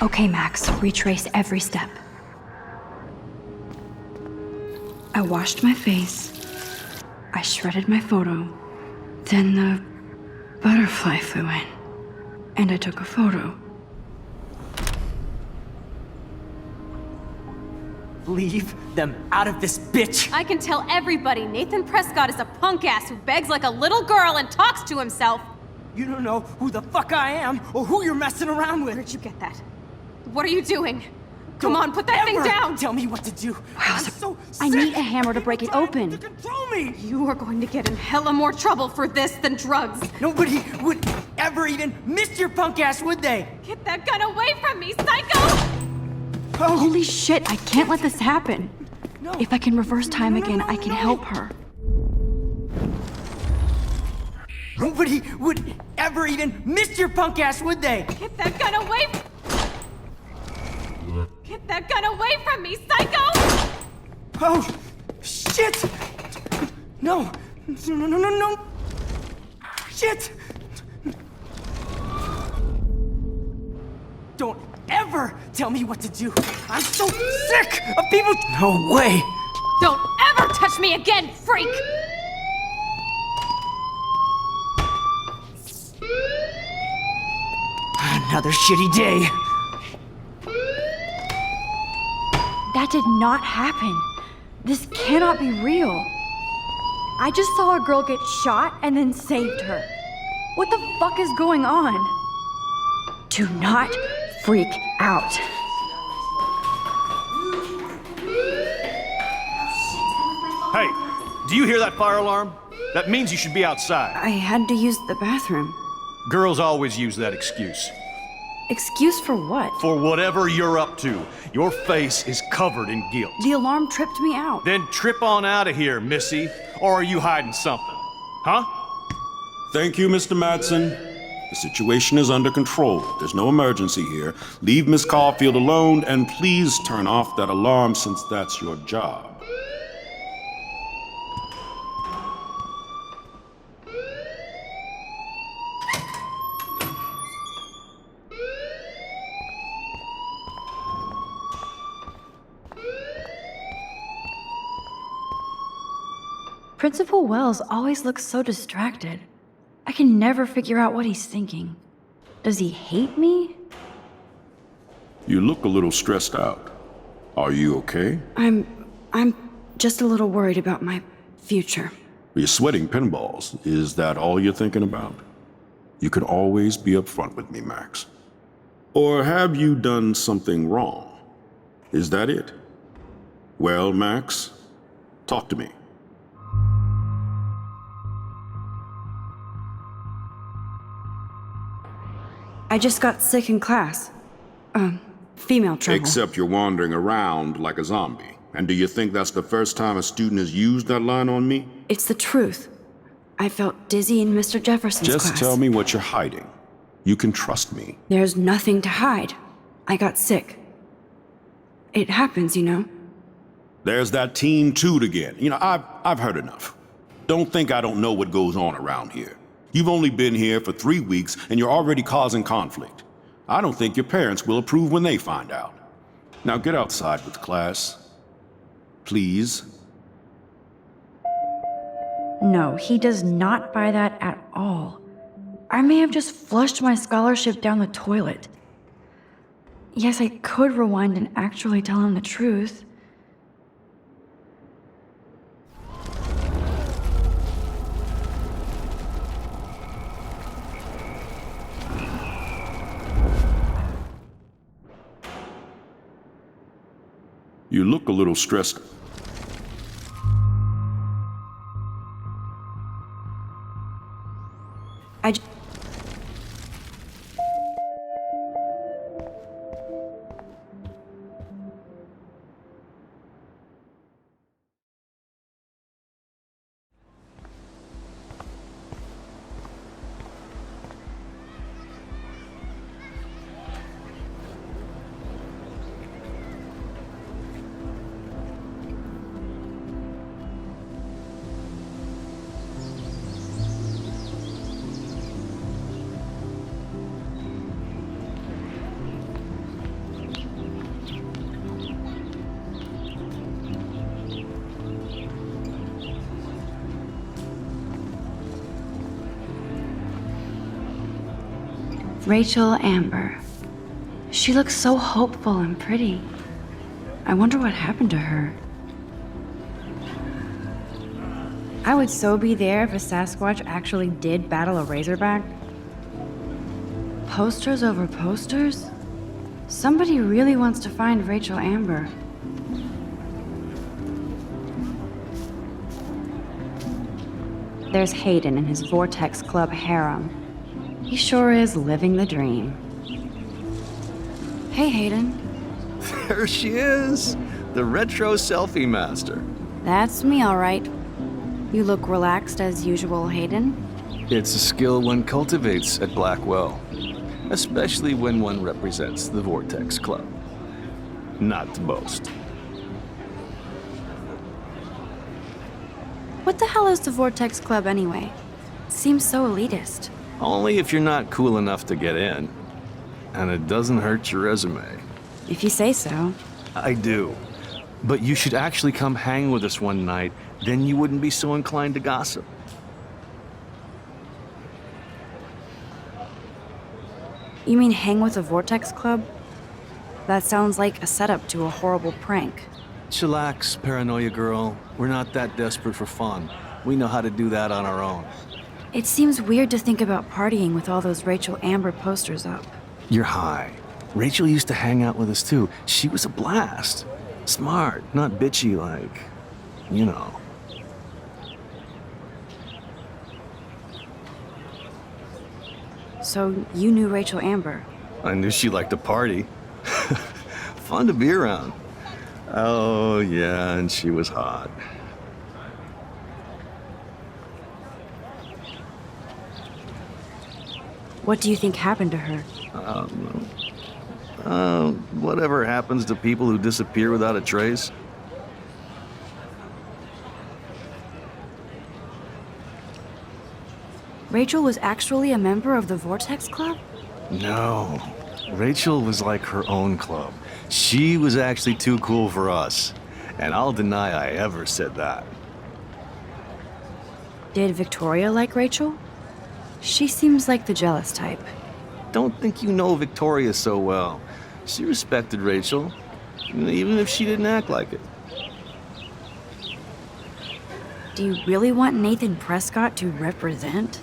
Okay, Max, retrace every step. I washed my face. I shredded my photo. Then the butterfly flew in. And I took a photo. Leave them out of this, bitch! I can tell everybody Nathan Prescott is a punk ass who begs like a little girl and talks to himself. You don't know who the fuck I am or who you're messing around with. Where'd you get that? What are you doing? Come on, put that thing down! Tell me what to do. I'm so sick. I need a hammer to break it open. To control me. You are going to get in hella more trouble for this than drugs. Nobody would ever even miss your punk ass, would they? Get that gun away from me, psycho! Oh, Holy shit, I can't let this happen. no. If I can reverse time No, no, again, no, I can no. help her. Nobody would ever even miss your punk ass, would they? Get that gun away! Get that gun away from me, psycho! Oh, shit! No, no, no, no, no! Shit! Don't ever tell me what to do. I'm so sick of people. No way. Don't ever touch me again, freak! Another shitty day. That did not happen. This cannot be real. I just saw a girl get shot and then saved her. What the fuck is going on? Do not freak out. Hey, do you hear that fire alarm? That means you should be outside. I had to use the bathroom. Girls always use that excuse. Excuse for what? For whatever you're up to, your face is covered in guilt. The alarm tripped me out. Then trip on out of here, Missy. Or are you hiding something? Huh? Thank you, Mr. Madsen. The situation is under control. There's no emergency here. Leave Miss Caulfield alone, and please turn off that alarm since that's your job. Principal Wells always looks so distracted. I can never figure out what he's thinking. Does he hate me? You look a little stressed out. Are you okay? I'm just a little worried about my future. You're sweating pinballs. Is that all you're thinking about? You can always be upfront with me, Max. Or have you done something wrong? Is that it? Well, Max, talk to me. I just got sick in class. Female trouble. Except you're wandering around like a zombie. And do you think that's the first time a student has used that line on me? It's the truth. I felt dizzy in Mr. Jefferson's class. Just tell me what you're hiding. You can trust me. There's nothing to hide. I got sick. It happens, you know. There's that teen toot again. You know, I've heard enough. Don't think I don't know what goes on around here. You've only been here for 3 weeks and you're already causing conflict. I don't think your parents will approve when they find out. Now get outside with class. Please. No, he does not buy that at all. I may have just flushed my scholarship down the toilet. Yes, I could rewind and actually tell him the truth. You look a little stressed. Rachel Amber. She looks so hopeful and pretty. I wonder what happened to her. I would so be there if a Sasquatch actually did battle a Razorback. Posters over posters? Somebody really wants to find Rachel Amber. There's Hayden in his Vortex Club harem. He sure is living the dream. Hey, Hayden. There she is, the retro selfie master. That's me, all right. You look relaxed as usual, Hayden. It's a skill one cultivates at Blackwell, especially when one represents the Vortex Club. Not to boast. What the hell is the Vortex Club anyway? Seems so elitist. Only if you're not cool enough to get in. And it doesn't hurt your resume. If you say so. I do. But you should actually come hang with us one night, then you wouldn't be so inclined to gossip. You mean hang with the Vortex Club? That sounds like a setup to a horrible prank. Chillax, paranoia girl. We're not that desperate for fun. We know how to do that on our own. It seems weird to think about partying with all those Rachel Amber posters up. You're high. Rachel used to hang out with us too. She was a blast. Smart, not bitchy like, you know. So you knew Rachel Amber? I knew she liked to party. Fun to be around. Oh, yeah, and she was hot. What do you think happened to her? Whatever happens to people who disappear without a trace. Rachel was actually a member of the Vortex Club? No. Rachel was like her own club. She was actually too cool for us. And I'll deny I ever said that. Did Victoria like Rachel? She seems like the jealous type. Don't think you know Victoria so well. She respected Rachel, even if she didn't act like it. Do you really want Nathan Prescott to represent?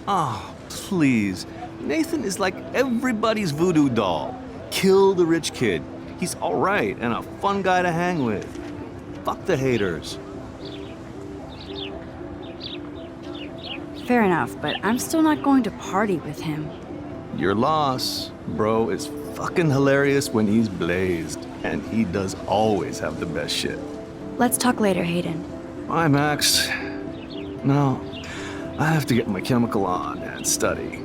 Oh, please. Nathan is like everybody's voodoo doll. Kill the rich kid. He's all right and a fun guy to hang with. Fuck the haters. Fair enough, but I'm still not going to party with him. Your loss, bro, is fucking hilarious when he's blazed. And he does always have the best shit. Let's talk later, Hayden. Bye, Max. No, I have to get my chemical on and study.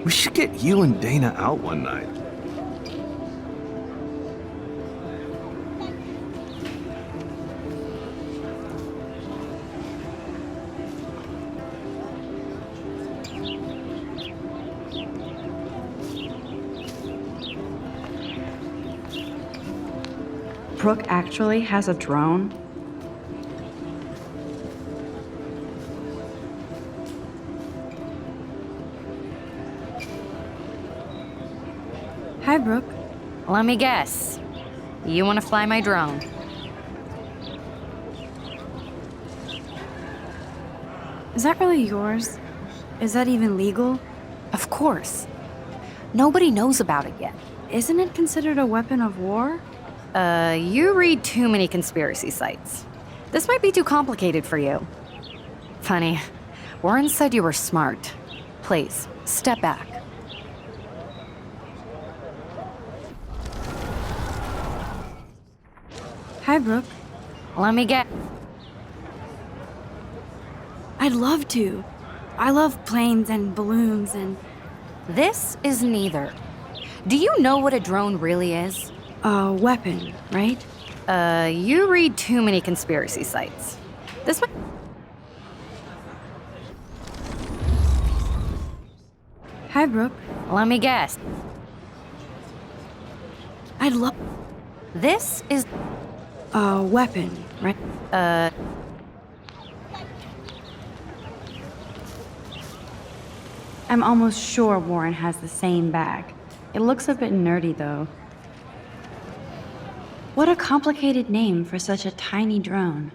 We should get you and Dana out one night. Brooke actually has a drone? Hi, Brooke. Let me guess. You want to fly my drone? Is that really yours? Is that even legal? Of course. Nobody knows about it yet. Isn't it considered a weapon of war? You read too many conspiracy sites. This might be too complicated for you. Funny, Warren said you were smart. Please, step back. Hi, Brooke. Let me get... I'd love to. I love planes and balloons and... This is neither. Do you know what a drone really is? A weapon, right? You read too many conspiracy sites. This might... Hi, Brooke. Let me guess. I'd love... This is... A weapon, right? I'm almost sure Warren has the same bag. It looks a bit nerdy, though. What a complicated name for such a tiny drone.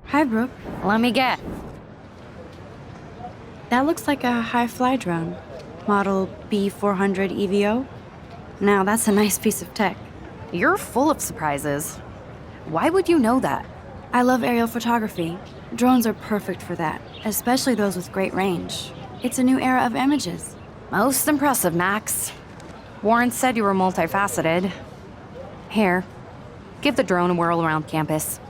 Hi, Brooke. Let me get. That looks like a high-fly drone. Model B400 EVO. Now, that's a nice piece of tech. You're full of surprises. Why would you know that? I love aerial photography. Drones are perfect for that, especially those with great range. It's a new era of images. Most impressive, Max. Warren said you were multifaceted. Here, give the drone a whirl around campus.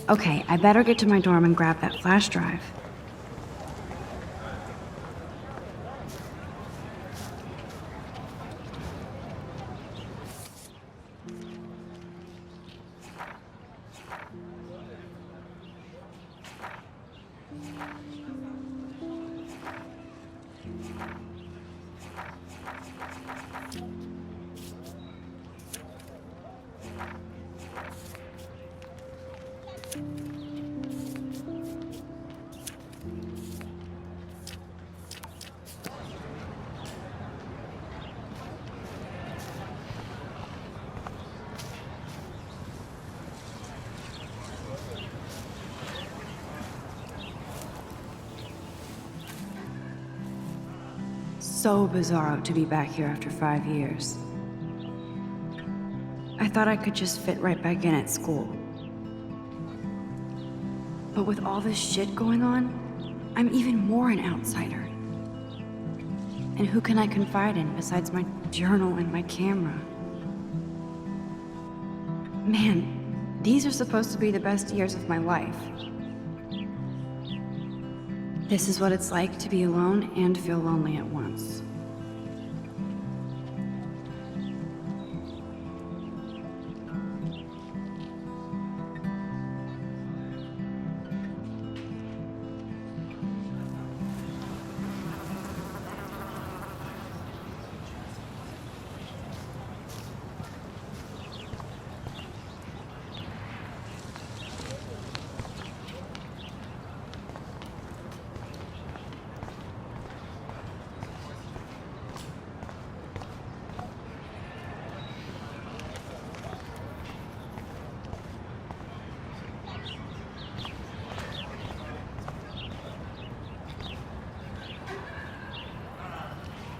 Okay, I better get to my dorm and grab that flash drive. So bizarro to be back here after 5 years. I thought I could just fit right back in at school. But with all this shit going on, I'm even more an outsider. And who can I confide in besides my journal and my camera? Man, these are supposed to be the best years of my life. This is what it's like to be alone and feel lonely at once.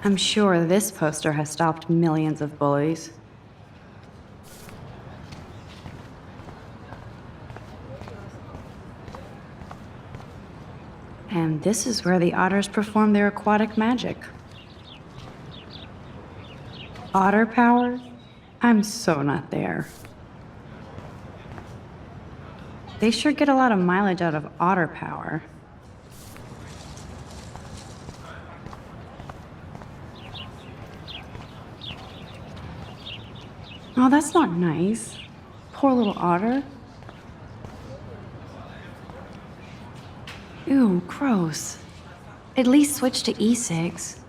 I'm sure this poster has stopped millions of bullies. And this is where the otters perform their aquatic magic. Otter power? I'm so not there. They sure get a lot of mileage out of otter power. Oh, that's not nice. Poor little otter. Ew, gross. At least switch to e-cigs.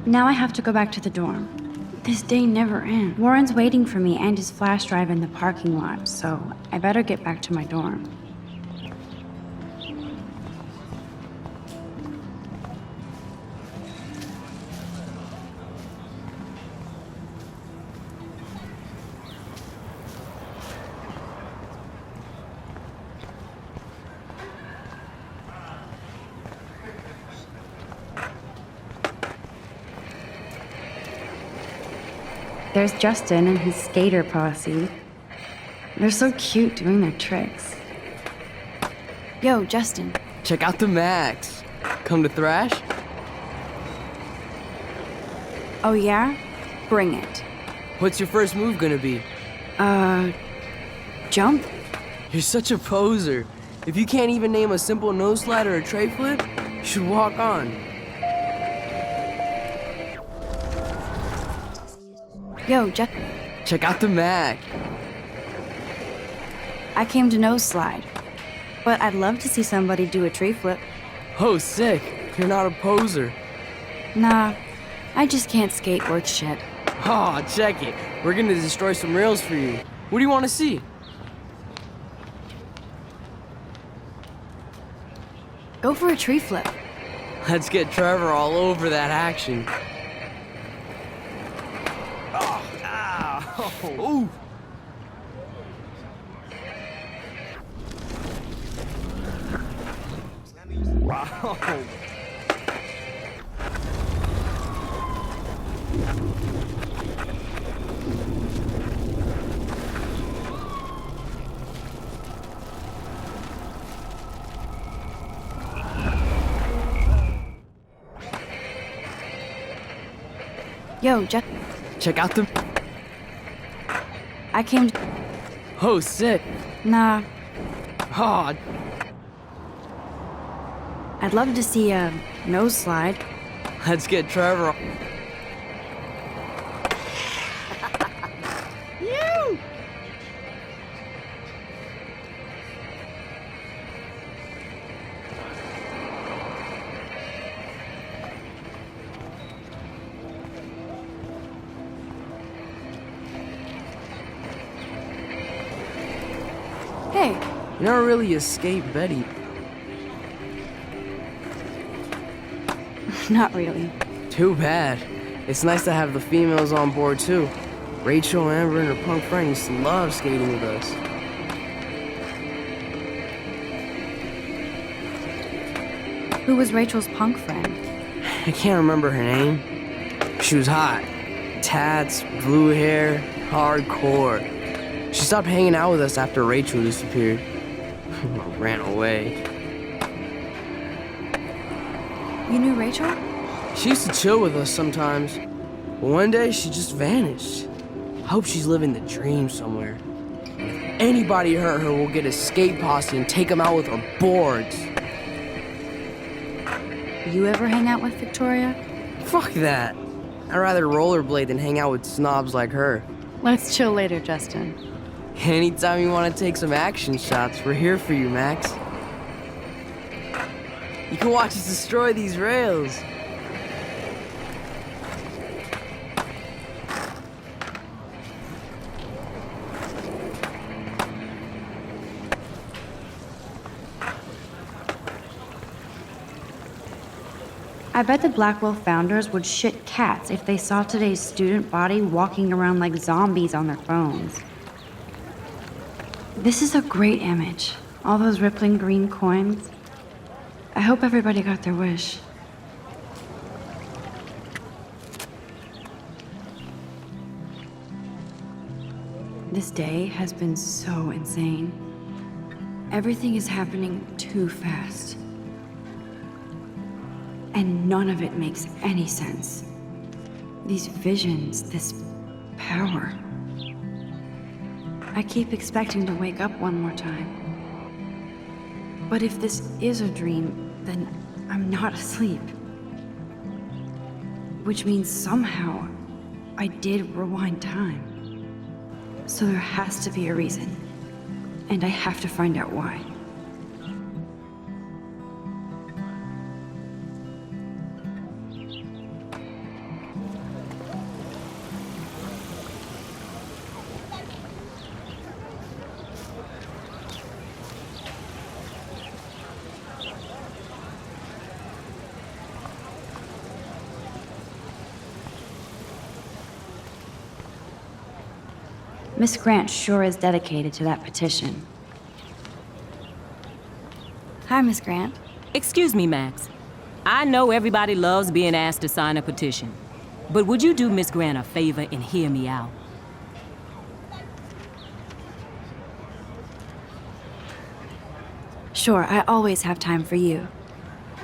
Now I have to go back to the dorm. This day never ends. Warren's waiting for me and his flash drive in the parking lot, so I better get back to my dorm. There's Justin and his skater posse. They're so cute doing their tricks. Yo, Justin. Check out the Max. Come to thrash? Oh yeah? Bring it. What's your first move gonna be? Jump? You're such a poser. If you can't even name a simple nose slide or a tray flip, you should walk on. Yo, Check out the Mac. I came to nose slide. But I'd love to see somebody do a tree flip. Oh, sick. You're not a poser. Nah, I just can't skate worth shit. Oh, check it. We're gonna destroy some rails for you. What do you want to see? Go for a tree flip. Let's get Trevor all over that action. Ooh. Wow. Yo, Check out the... I came Oh, sick. Nah, Oh, I'd love to see a nose slide. let's get Trevor... Hey, You never really escaped Betty. not really. Too bad. It's nice to have the females on board too. Rachel, Amber, and her punk friend used to love skating with us. Who was Rachel's punk friend? I can't remember her name. She was hot. Tats, blue hair, hardcore. She stopped hanging out with us after Rachel disappeared. Ran away. You knew Rachel? She used to chill with us sometimes. But one day, she just vanished. I hope she's living the dream somewhere. If anybody hurt her, we'll get a skate posse and take them out with our boards. You ever hang out with Victoria? Fuck that. I'd rather rollerblade than hang out with snobs like her. Let's chill later, Justin. Anytime you want to take some action shots, we're here for you, Max. You can watch us destroy these rails. I bet the Blackwell founders would shit cats if they saw today's student body walking around like zombies on their phones. This is a great image. All those rippling green coins. I hope everybody got their wish. This day has been so insane. Everything is happening too fast. And none of it makes any sense. These visions, this power. I keep expecting to wake up one more time. But if this is a dream, then I'm not asleep. Which means somehow I did rewind time. So there has to be a reason. And I have to find out why. Miss Grant sure is dedicated to that petition. Hi, Miss Grant. Excuse me, Max. I know everybody loves being asked to sign a petition, but would you do Miss Grant a favor and hear me out? Sure, I always have time for you.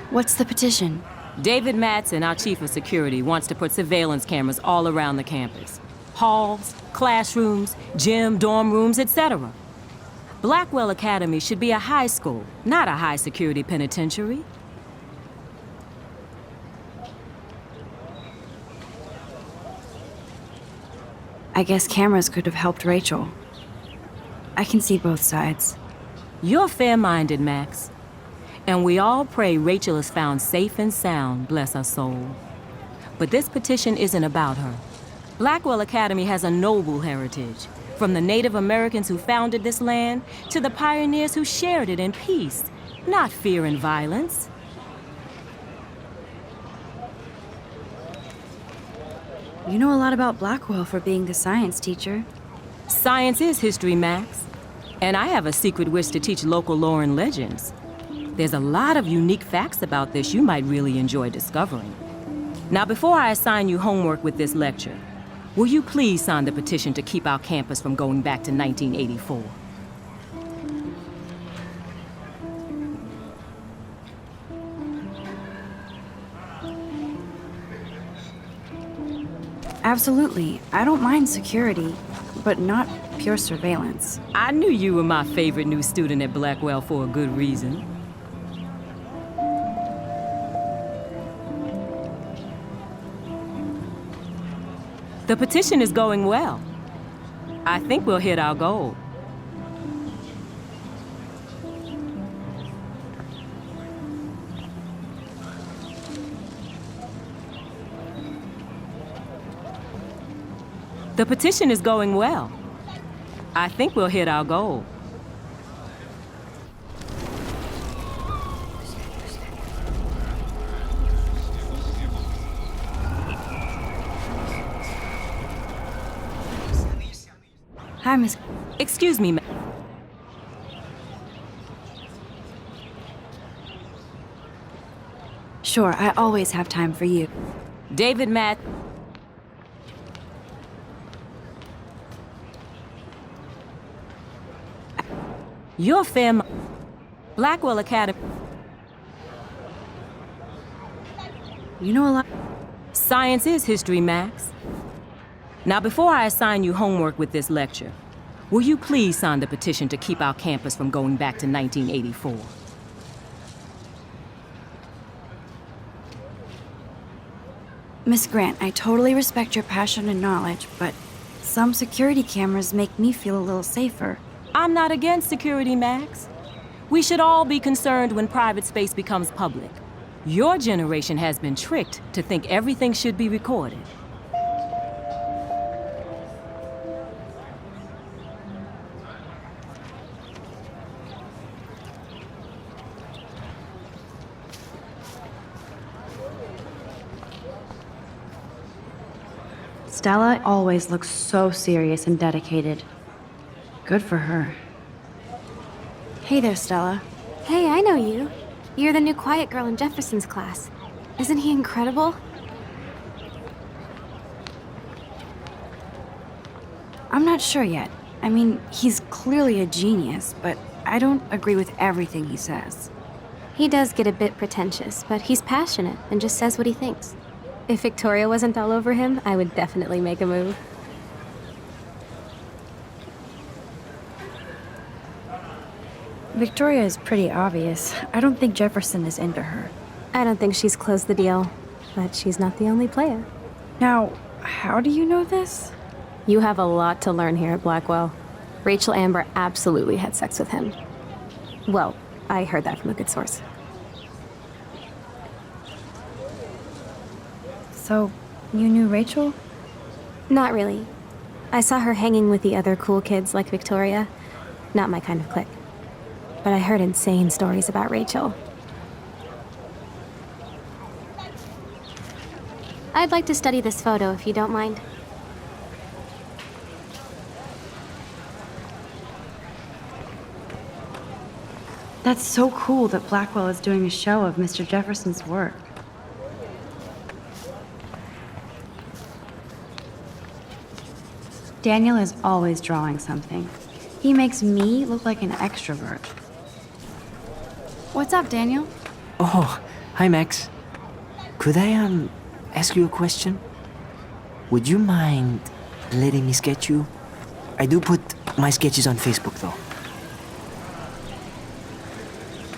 What's the petition? David Madsen, our chief of security, wants to put surveillance cameras all around the campus. Halls, classrooms, gym, dorm rooms, etc. Blackwell Academy should be a high school, not a high-security penitentiary. I guess cameras could have helped Rachel. I can see both sides. You're fair-minded, Max. And we all pray Rachel is found safe and sound, bless her soul. But this petition isn't about her. Blackwell Academy has a noble heritage, from the Native Americans who founded this land to the pioneers who shared it in peace, not fear and violence. You know a lot about Blackwell for being the science teacher. Science is history, Max. And I have a secret wish to teach local lore and legends. There's a lot of unique facts about this you might really enjoy discovering. Now, before I assign you homework with this lecture, will you please sign the petition to keep our campus from going back to 1984? Absolutely. I don't mind security, but not pure surveillance. I knew you were my favorite new student at Blackwell for a good reason. The petition is going well. I think we'll hit our goal. The petition is going well. I think we'll hit our goal. Hi, Miss... Excuse me, ma'am. Sure, I always have time for you. David Matt. You're fair. Blackwell Academy. You know a lot... Science is history, Max. Now, before I assign you homework with this lecture, will you please sign the petition to keep our campus from going back to 1984? Miss Grant, I totally respect your passion and knowledge, but some security cameras make me feel a little safer. I'm not against security, Max. We should all be concerned when private space becomes public. Your generation has been tricked to think everything should be recorded. Stella always looks so serious and dedicated. Good for her. Hey there, Stella. Hey, I know you. You're the new quiet girl in Jefferson's class. Isn't he incredible? I'm not sure yet. I mean, he's clearly a genius, but I don't agree with everything he says. He does get a bit pretentious, but he's passionate and just says what he thinks. If Victoria wasn't all over him, I would definitely make a move. Victoria is pretty obvious. I don't think Jefferson is into her. I don't think she's closed the deal, but she's not the only player. Now, how do you know this? You have a lot to learn here at Blackwell. Rachel Amber absolutely had sex with him. Well, I heard that from a good source. So, you knew Rachel? Not really. I saw her hanging with the other cool kids like Victoria. Not my kind of clique. But I heard insane stories about Rachel. I'd like to study this photo if you don't mind. That's so cool that Blackwell is doing a show of Mr. Jefferson's work. Daniel is always drawing something. He makes me look like an extrovert. What's up, Daniel? Oh, hi, Max. Could I, ask you a question? Would you mind letting me sketch you? I do put my sketches on Facebook, though.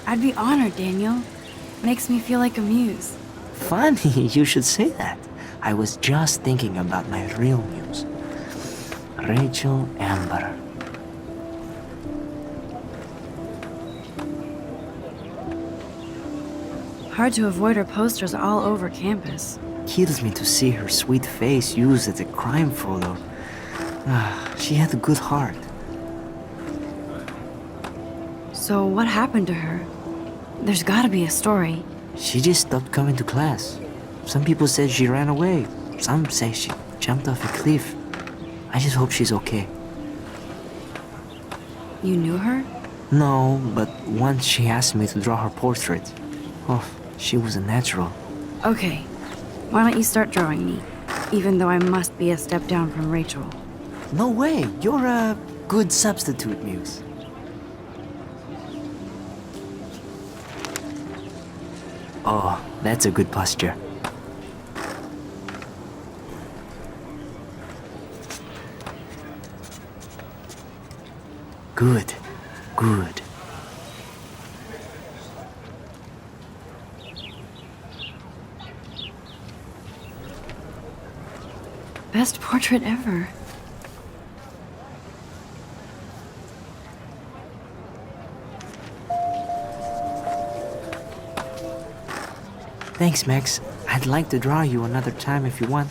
I'd be honored, Daniel. Makes me feel like a muse. Funny you should say that. I was just thinking about my real muse. Rachel Amber. Hard to avoid her posters all over campus. Kills me to see her sweet face used as a crime photo. She had a good heart. So what happened to her? There's gotta be a story. She just stopped coming to class. Some people said she ran away. Some say she jumped off a cliff. I just hope she's okay. You knew her? No, but once she asked me to draw her portrait. Oh, she was a natural. Okay. Why don't you start drawing me? Even though I must be a step down from Rachel. No way, you're a good substitute, Muse. Oh, that's a good posture. Good, good. Best portrait ever. Thanks, Max. I'd like to draw you another time if you want.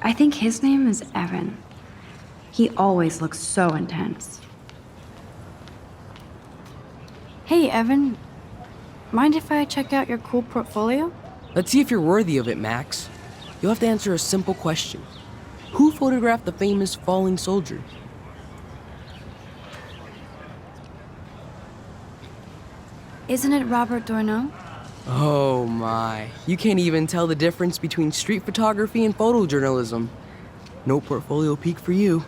I think his name is Evan. He always looks so intense. Hey, Evan. Mind if I check out your cool portfolio? Let's see if you're worthy of it, Max. You'll have to answer a simple question. Who photographed the famous falling soldier? Isn't it Robert Dourneau? Oh my. You can't even tell the difference between street photography and photojournalism. No portfolio peek for you.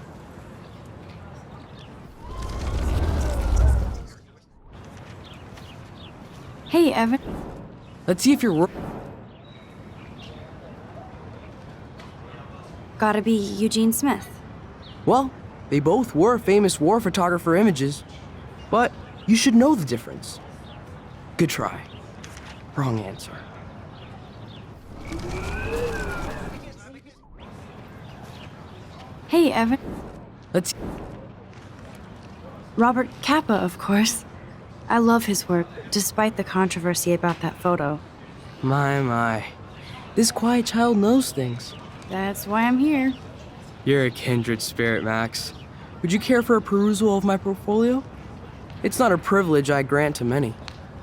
Hey, Evan. Let's see if you're Gotta be Eugene Smith. Well, they both were famous war photographer images. But you should know the difference. Good try. Wrong answer. Hey, Evan. Let's... Robert Capa, of course. I love his work, despite the controversy about that photo. My. This quiet child knows things. That's why I'm here. You're a kindred spirit, Max. Would you care for a perusal of my portfolio? It's not a privilege I grant to many.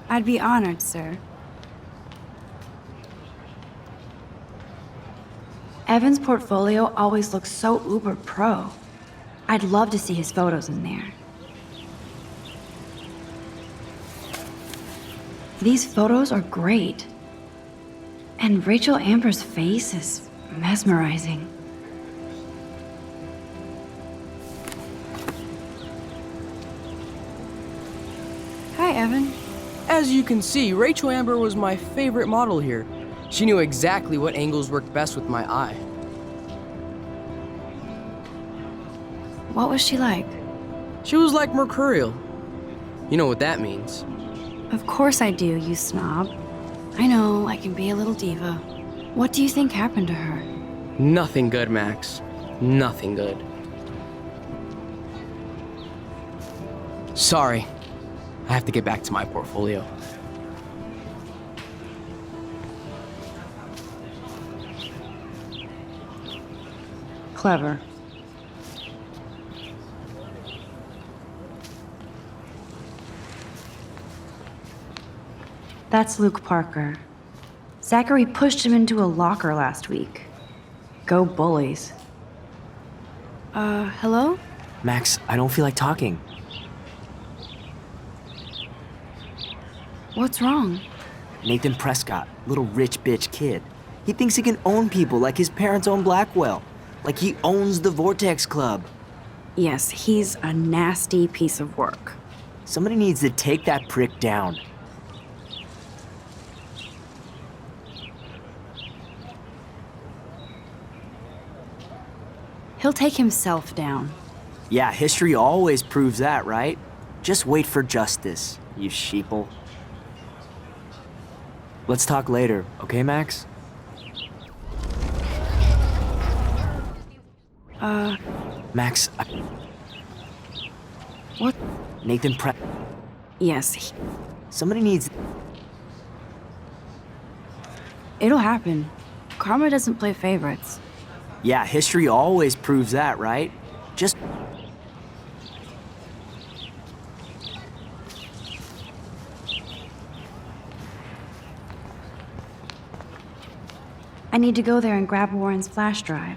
I'd be honored, sir. Evan's portfolio always looks so uber pro. I'd love to see his photos in there. These photos are great. And Rachel Amber's face is mesmerizing. Hi, Evan. As you can see, Rachel Amber was my favorite model here. She knew exactly what angles worked best with my eye. What was she like? She was like mercurial. You know what that means. Of course I do, you snob. I know, I can be a little diva. What do you think happened to her? Nothing good, Max. Nothing good. Sorry. I have to get back to my portfolio. clever. That's Luke Parker. Zachary pushed him into a locker last week. Go bullies. Hello? Max, I don't feel like talking. What's wrong? Nathan Prescott, little rich bitch kid. He thinks he can own people like his parents own Blackwell. Like he owns the Vortex Club. Yes, he's a nasty piece of work. Somebody needs to take that prick down. He'll take himself down. Yeah, history always proves that, right? Just wait for justice, you sheeple. Let's talk later, okay, Max? Max, What? Nathan Yes, Somebody needs... it'll happen. Karma doesn't play favorites. Yeah, history always proves that, right? Just... I need to go there and grab Warren's flash drive.